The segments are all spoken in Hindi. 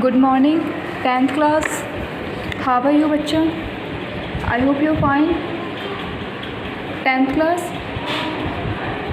Good morning, 10th class. How are you बच्चों? I hope you're fine. 10th class.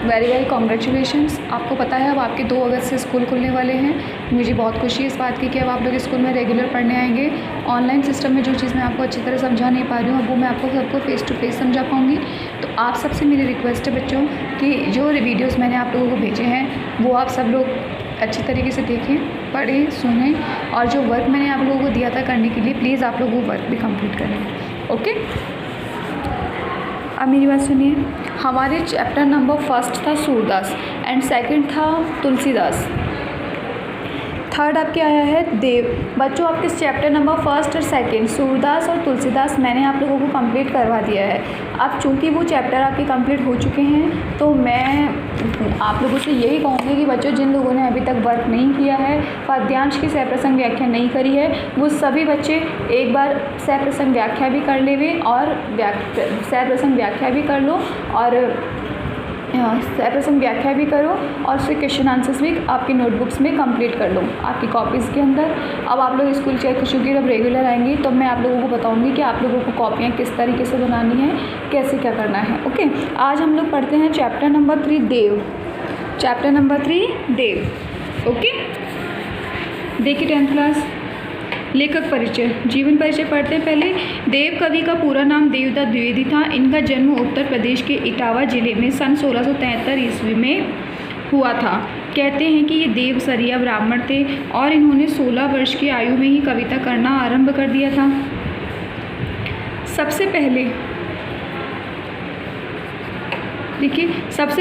Very very congratulations. आपको पता है अब आपके 2 अगस्त से स्कूल खुलने वाले हैं। मुझे बहुत खुशी है इस बात की कि अब आप लोग स्कूल में रेगुलर पढ़ने आएंगे। ऑनलाइन सिस्टम में जो चीज़ मैं आपको अच्छी तरह समझा नहीं पा रही हूँ वो मैं आपको सबको फेस टू फेस समझा पाऊँगी। तो आप सबसे मेरी रिक्वेस्ट है बच्चों कि जो वीडियोज़ मैंने आप लोगों को भेजे हैं वो आप सब लोग अच्छी तरीके से देखें, पढ़ें, सुनें, और जो वर्क मैंने आप लोगों को दिया था करने के लिए प्लीज़ आप लोग वो वर्क भी कंप्लीट करें। ओके, अब मेरी बात सुनिए। हमारे चैप्टर नंबर 1 था सूरदास एंड सेकंड था तुलसीदास। थर्ड आपके आया है देव। बच्चों आपके चैप्टर नंबर 1 और 2 सूरदास और तुलसीदास मैंने आप लोगों को कंप्लीट करवा दिया है। अब चूँकि वो चैप्टर आपके कंप्लीट हो चुके हैं तो मैं आप लोगों से यही कहूँगी कि बच्चों जिन लोगों ने अभी तक वर्क नहीं किया है, पद्यांश की सहप्रसंग व्याख्या नहीं करी है, वो सभी बच्चे एक बार सहप्रसंग व्याख्या भी कर लेवे और सहप्रसंग व्याख्या भी कर लो और सहप्रसंग व्याख्या भी करो और उसके क्वेश्चन आंसर्स भी आपकी नोटबुक्स में कंप्लीट कर लो आपकी कॉपीज़ के अंदर। अब आप लोग स्कूल चूँकि जब रेगुलर आएंगे तो मैं आप लोगों को बताऊंगी कि आप लोगों को कॉपियाँ किस तरीके से बनानी है, कैसे क्या करना है। ओके, आज हम लोग पढ़ते हैं चैप्टर नंबर 3 देव। चैप्टर नंबर 3 देव। ओके, देखिए 10th क्लास लेखक परिचय, जीवन परिचय पढ़ते हैं। पहले देव कवि का पूरा नाम देवदत्त द्विवेदी था। इनका जन्म उत्तर प्रदेश के इटावा जिले में सन 1673 ईस्वी में हुआ था। कहते हैं कि ये देव सरिया ब्राह्मण थे और इन्होंने 16 वर्ष की आयु में ही कविता करना आरंभ कर दिया था। सबसे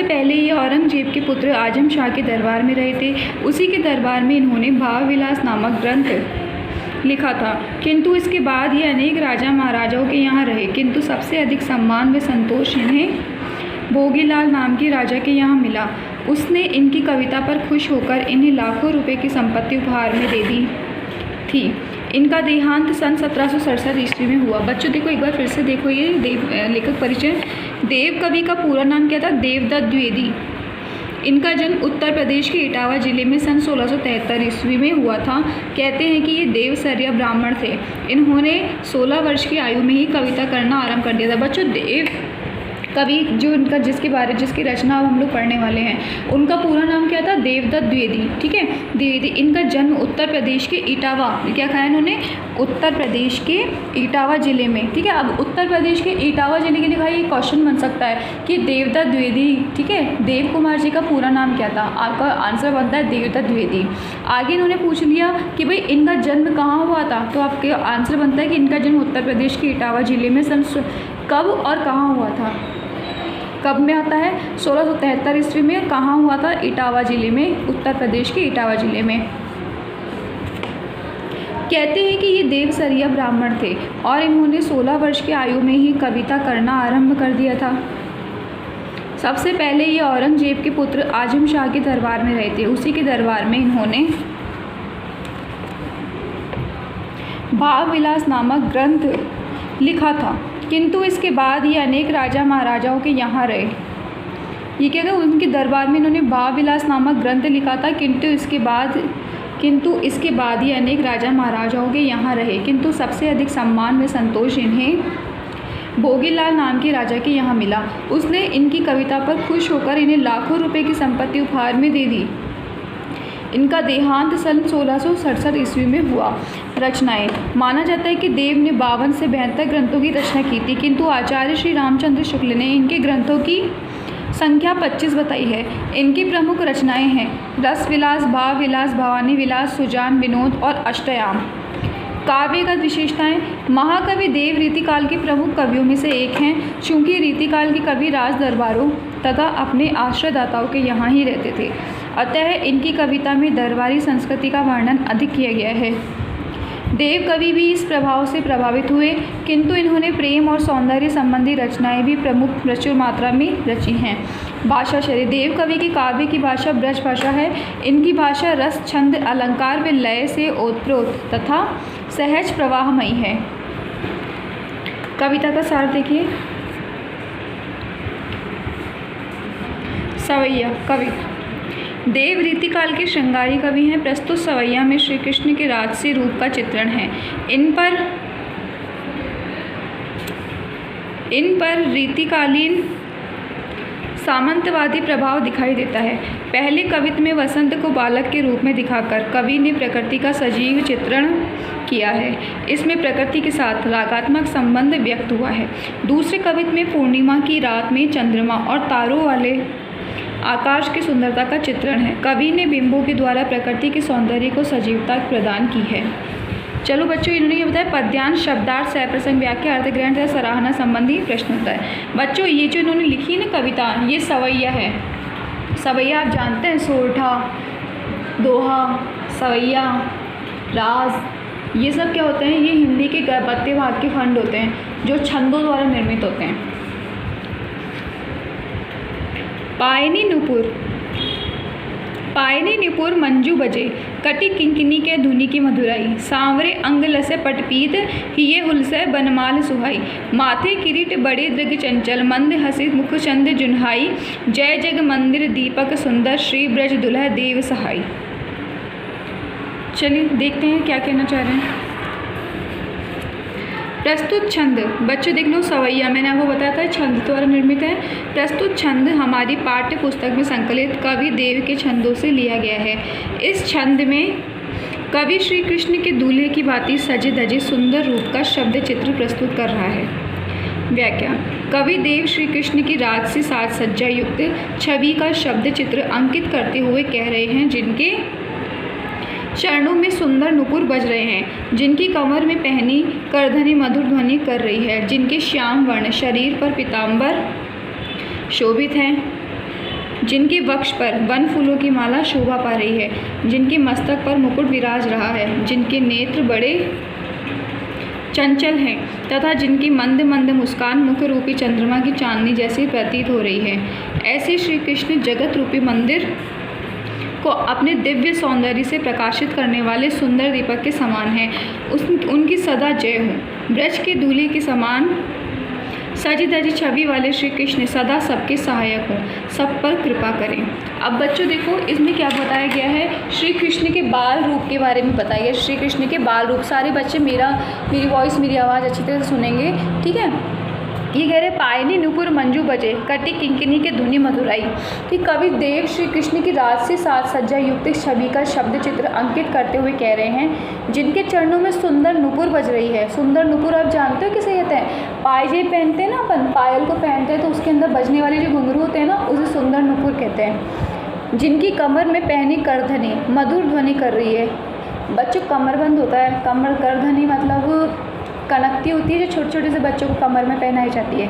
पहले ये औरंगजेब के पुत्र आजम शाह के दरबार में रहे थे। उसी के दरबार में इन्होंने भाव विलास नामक ग्रंथ लिखा था, किंतु इसके बाद ये अनेक राजा महाराजाओं के यहाँ रहे, किंतु सबसे अधिक सम्मान व संतोष इन्हें भोगीलाल नाम के राजा के यहाँ मिला। उसने इनकी कविता पर खुश होकर इन्हें लाखों रुपए की संपत्ति उपहार में दे दी थी। इनका देहांत सन 1767 ईस्वी में हुआ। बच्चों देखो, एक बार फिर से देखो ये लेखक परिचय। देव कवि का पूरा नाम क्या था? देवदत्त द्विवेदी। इनका जन्म उत्तर प्रदेश के इटावा जिले में सन 1673 ईस्वी में हुआ था। कहते हैं कि ये देवसरिया ब्राह्मण थे। इन्होंने 16 वर्ष की आयु में ही कविता करना आरंभ कर दिया था। बच्चों देव कवि जो इनका जिसकी रचना अब हम लोग पढ़ने वाले हैं उनका पूरा नाम क्या था? देवदत्त द्विवेदी। ठीक है, द्विवेदी। इनका जन्म उत्तर प्रदेश के इटावा, क्या कहा इन्होंने? उत्तर प्रदेश के इटावा ज़िले में। ठीक है, अब उत्तर प्रदेश के इटावा ज़िले के लिए ये क्वेश्चन बन सकता है कि देवदत्त द्विवेदी, ठीक है, देव कुमार जी का पूरा नाम क्या था? आपका आंसर बनता है देवदत्त द्विवेदी। आगे इन्होंने पूछ लिया कि भाई इनका जन्म कहाँ हुआ था, तो आपके आंसर बनता है कि इनका जन्म उत्तर प्रदेश के इटावा ज़िले में कब और कहाँ हुआ था? कब में आता है? 1673 ईस्वी में। कहाँ हुआ था? इटावा ज़िले में, उत्तर प्रदेश के इटावा ज़िले में। कहते हैं कि ये देवसरिया ब्राह्मण थे और इन्होंने 16 वर्ष की आयु में ही कविता करना आरंभ कर दिया था। सबसे पहले ये औरंगजेब के पुत्र आजम शाह के दरबार में रहे थे। उसी के दरबार में इन्होंने भाव विलास नामक ग्रंथ लिखा था, किंतु इसके बाद ये अनेक राजा महाराजाओं के यहाँ रहे। ये क्या था? उनके दरबार में इन्होंने भाव विलास नामक ग्रंथ लिखा था, किंतु इसके बाद ये अनेक राजा महाराजाओं के यहाँ रहे, किंतु सबसे अधिक सम्मान व संतोष इन्हें भोगीलाल नाम के राजा के यहाँ मिला। उसने इनकी कविता पर खुश होकर इन्हें लाखों रुपए की संपत्ति उपहार में दे दी। इनका देहांत सन 1667 ईस्वी में हुआ। रचनाएं, माना जाता है कि देव ने 52 से 72 ग्रंथों की रचना की थी, किंतु आचार्य श्री रामचंद्र शुक्ल ने इनके ग्रंथों की संख्या 25 बताई है। इनकी प्रमुख रचनाएं हैं रस विलास, भाव विलास, भवानी विलास, सुजान, विनोद और अष्टयाम। काव्यगत विशेषताएं, महाकवि देव रीतिकाल के प्रमुख कवियों में से एक हैं। चूँकि रीतिकाल के कवि राज दरबारों तथा अपने आश्रयदाताओं के यहाँ ही रहते थे, अतः इनकी कविता में दरबारी संस्कृति का वर्णन अधिक किया गया है। देव कवि भी इस प्रभाव से प्रभावित हुए, किंतु इन्होंने प्रेम और सौंदर्य संबंधी रचनाएं भी प्रचुर मात्रा में रची हैं। भाषा शैली, देव कवि की काव्य की भाषा ब्रज भाषा है। इनकी भाषा रस, छंद, अलंकार व लय से ओतप्रोत तथा सहज प्रवाहमयी है। कविता का सार देखिए। सवैया कवि देव रीतिकाल के श्रृंगारी कवि हैं। प्रस्तुत सवैया में श्री कृष्ण के राजसी रूप का चित्रण है। इन पर रीतिकालीन सामंतवादी प्रभाव दिखाई देता है। पहले कवित्व में वसंत को बालक के रूप में दिखाकर कवि ने प्रकृति का सजीव चित्रण किया है। इसमें प्रकृति के साथ रागात्मक संबंध व्यक्त हुआ है। दूसरे कवित्व में पूर्णिमा की रात में चंद्रमा और तारों वाले आकाश की सुंदरता का चित्रण है। कवि ने बिंबों के द्वारा प्रकृति के सौंदर्य को सजीवता प्रदान की है। चलो बच्चों, इन्होंने ये बताया पद्यांश, शब्दार्थ, सहप्रसंग, व्याख्या, अर्थग्रहण तथा सराहना संबंधी प्रश्न होता है। बच्चों ये जो इन्होंने लिखी ना कविता, ये सवैया है। सवैया आप जानते हैं, सोरठा, दोहा, सवैया, राज, ये सब क्या होते हैं? ये हिंदी के गद्य भाग के खंड होते हैं जो छंदों द्वारा निर्मित होते हैं। पायनी नुपुर मंजू बजे, कटी किंकिनी के धुनी की मधुराई, सांवरे अंग लसे पटपीत, हिये हुलसे बनमाल सुहाई, माथे किरीट बड़े दृग चंचल, मंद हसी मुख चंद जुन्हाई, जय जग मंदिर दीपक सुंदर, श्री ब्रज दुल्हा देव सहाई। चलिए देखते हैं क्या कहना चाह रहे हैं। प्रस्तुत छंद, बच्चों देख लो, सवैया मैंने आपको बताया था छंद द्वारा निर्मित है। प्रस्तुत छंद हमारी पाठ्य पुस्तक में संकलित कवि देव के छंदों से लिया गया है। इस छंद में कवि श्री कृष्ण के दूल्हे की भांति सजे धजे सुंदर रूप का शब्द चित्र प्रस्तुत कर रहा है। व्याख्या, कवि देव श्री कृष्ण की राजसी साज सज्जा युक्त छवि का शब्द चित्र अंकित करते हुए कह रहे हैं, जिनके चरणों में सुंदर नुपुर बज रहे हैं, जिनकी कमर में पहनी करधनी मधुर ध्वनि कर रही है, जिनके श्याम वर्ण शरीर पर पीताम्बर शोभित हैं, जिनके वक्ष पर वन फूलों की माला शोभा पा रही है, जिनके मस्तक पर मुकुट विराज रहा है, जिनके नेत्र बड़े चंचल हैं तथा जिनकी मंद मंद मुस्कान मुख रूपी चंद्रमा की चांदनी जैसी प्रतीत हो रही है, ऐसे श्री कृष्ण जगत रूपी मंदिर को अपने दिव्य सौंदर्य से प्रकाशित करने वाले सुंदर दीपक के समान है। उनकी सदा जय हो। ब्रज के दूल्हे के समान सजी धजी छवि वाले श्री कृष्ण सदा सबके सहायक हों, सब पर कृपा करें। अब बच्चों देखो, इसमें क्या बताया गया है? श्री कृष्ण के बाल रूप के बारे में बताया गया। श्री कृष्ण के बाल रूप, सारे बच्चे मेरी वॉइस, मेरी आवाज़ अच्छी तरह से सुनेंगे, ठीक है? ये कह रहे पायनी नुपुर मंजू बजे, कटी किंकिनी के धुनी मधुराई, कि कवि देव श्री कृष्ण की राजसी साज सज्जा युक्त छवि का शब्द चित्र अंकित करते हुए कह रहे हैं, जिनके चरणों में सुंदर नुपुर बज रही है। सुंदर नुपुर आप जानते हो किसे कहते हैं? पायजे पहनते हैं ना अपन, पायल को पहनते हैं तो उसके अंदर बजने वाले जो घुंघरू होते हैं ना, उसे सुंदर नुपुर कहते हैं। जिनकी कमर में पहनी करधनी मधुर ध्वनि कर रही है। बच्चों कमरबंद होता है, कमर करधनी मतलब कनकती होती है जो छोटे छोटे से बच्चों को कमर में पहनाई जाती है।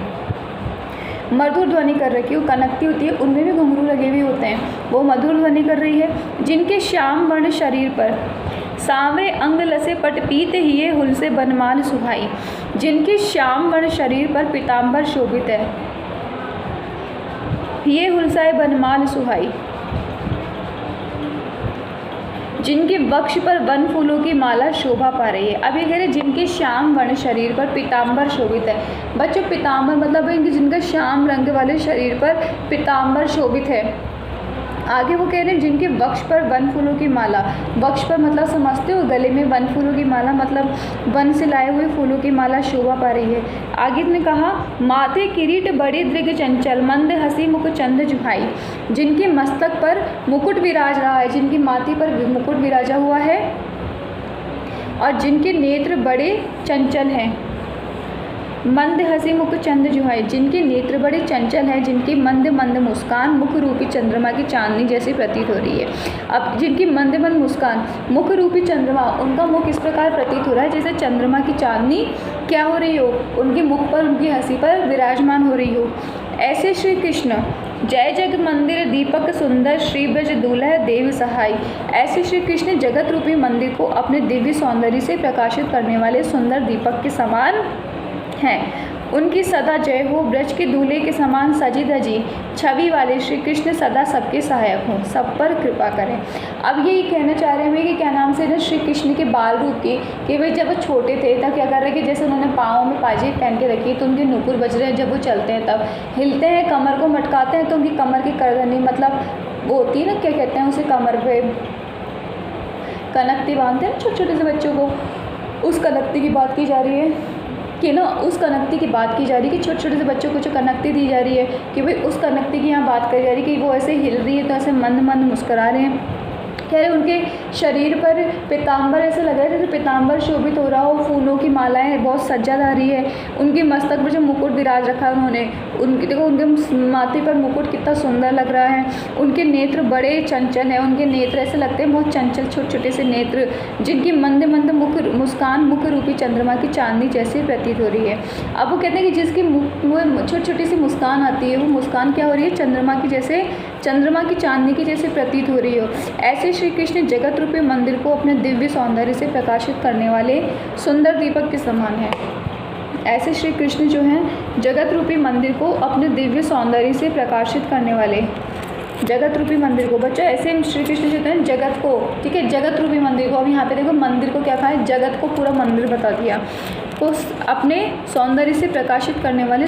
मधुर ध्वनि कर रखी है, वो कनकती होती है, उनमें भी घुंघरू लगे हुए होते हैं, वो मधुर ध्वनि कर रही है। जिनके श्याम वर्ण शरीर पर सांवरे अंग लसे पटपीत हिये हुलसे बनमाल सुहाई, जिनके श्याम वर्ण शरीर पर पीताम्बर शोभित है, हिये हुलसाए बनमाल सुहाई, जिनके वक्ष पर वन फूलों की माला शोभा पा रही है। अब ये कह रहे जिनके श्याम वर्ण शरीर पर पीताम्बर शोभित है। बच्चों पीताम्बर मतलब इनके जिनका श्याम रंग वाले शरीर पर पीताम्बर शोभित है। आगे वो कह रहे हैं जिनके वक्ष पर वन फूलों की माला, वक्ष पर मतलब समझते हो, गले में वन फूलों की माला मतलब वन से लाए हुए फूलों की माला शोभा पा रही है। आगे ने कहा माथे किरीट बड़े दृग चंचल, मंद हसी मुख चंद जुहाई, जिनके मस्तक पर मुकुट विराज रहा है, जिनकी माथे पर मुकुट विराजा हुआ है, और जिनके नेत्र बड़े चंचल हैं। मंद हसी मुख चंद जुहाई, जिनके नेत्र बड़े चंचल हैं, जिनकी मंद मंद मुस्कान मुख रूपी चंद्रमा की चांदनी जैसी प्रतीत हो रही है। अब जिनकी मंद मंद मुस्कान, मुख रूपी चंद्रमा, उनका मुख इस प्रकार प्रतीत हो रहा है जैसे चंद्रमा की चांदनी क्या हो रही हो, उनके मुख पर, उनकी हंसी पर विराजमान हो रही हो। ऐसे श्री कृष्ण जय जग मंदिर दीपक सुंदर, श्री ब्रज दूल्हा देव सहाय, ऐसे श्री कृष्ण जगत रूपी मंदिर को अपने दिव्य सौंदर्य से प्रकाशित करने वाले सुंदर दीपक के समान हैं। उनकी सदा जय हो। ब्रज के दूल्हे के समान सजी धजी छवि वाले श्री कृष्ण सदा सबके सहायक हों, सब पर कृपा करें। अब यही कहना चाह रहे हैं कि क्या नाम से ना श्री कृष्ण के बाल रूप की, कि वे जब वो छोटे थे तब क्या कर रहे हैं कि जैसे उन्होंने पाँव में पाजेब पहन के रखी है तो उनके नुपुर बज रहे हैं, जब वो चलते हैं तब हिलते हैं, कमर को मटकाते हैं तो उनकी कमर की करधनी मतलब वो होती है ना, क्या कहते हैं उसे, कमर पे कनकती बांधते हैं छोटे छोटे से बच्चों को, उस कनकती की बात की जा रही है कि ना, उस कनकती की बात की जा रही है कि छोटे छोटे से बच्चों को जो कनकती दी जा रही है कि भाई उस कनकती की यहाँ बात करी जा रही है कि वो ऐसे हिल रही है तो ऐसे मंद मंद मुस्कुरा रहे हैं। कह रहे उनके शरीर पर पीताम्बर ऐसे लग रहा है जैसे पीताम्बर शोभित हो रहा हो, फूलों की मालाएं बहुत सज्जाधारी है। उनके मस्तक पर जो मुकुट विराज रखा है उन्होंने, उनकी देखो उनके माथे पर मुकुट कितना सुंदर लग रहा है। उनके नेत्र बड़े चंचल हैं, उनके नेत्र ऐसे लगते हैं बहुत चंचल छोटे छोटे से नेत्र, जिनकी मंद मंद मुस्कान मुख रूपी चंद्रमा की चांदनी जैसी प्रतीत हो रही है। अब वो कहते हैं कि जिसकी मुँह छोटी छोटी सी मुस्कान आती है, वो मुस्कान क्या हो रही है, चंद्रमा की जैसे, चंद्रमा की चांदनी की जैसे प्रतीत हो रही हो। ऐसे श्री कृष्ण जगत रूपी मंदिर को अपने दिव्य सौंदर्य से प्रकाशित करने वाले सुंदर दीपक के समान है। ऐसे श्री कृष्ण जो हैं जगत रूपी मंदिर को अपने दिव्य सौंदर्य से प्रकाशित करने वाले, जगत रूपी मंदिर को, बच्चों ऐसे श्री कृष्ण जो हैं जगत को, ठीक है, जगत रूपी मंदिर को, अब यहाँ पे देखो मंदिर को क्या कहा है, जगत को पूरा मंदिर बता दिया, को अपने सौंदर्य से प्रकाशित करने वाले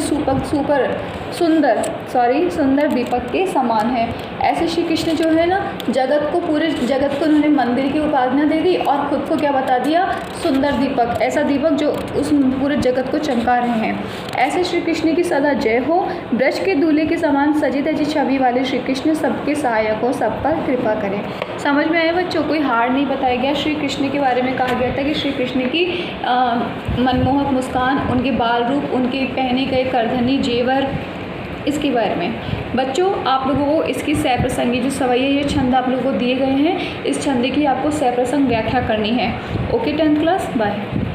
सुंदर दीपक के समान है। ऐसे श्री कृष्ण जो है ना जगत को, पूरे जगत को उन्होंने मंदिर की उपासना दे दी और खुद को क्या बता दिया, सुंदर दीपक, ऐसा दीपक जो उस पूरे जगत को चमका रहे हैं। ऐसे श्री कृष्ण की सदा जय हो। ब्रज के दूल्हे के समान सजी धजी छवि वाले श्री कृष्ण सबके सहायक हो, सब पर कृपा करें। समझ में आया बच्चों, कोई हार नहीं बताया गया। श्री कृष्ण के बारे में कहा गया था कि श्री कृष्ण की मनमोहक मुस्कान, उनके बाल रूप, उनके पहने गए करधनी जेवर, इसके बारे में। बच्चों आप लोगों को इसकी सप्रसंगी जो सवैया ये छंद आप लोगों को दिए गए हैं, इस छंद की आपको सप्रसंग व्याख्या करनी है। Okay 10th class, bye.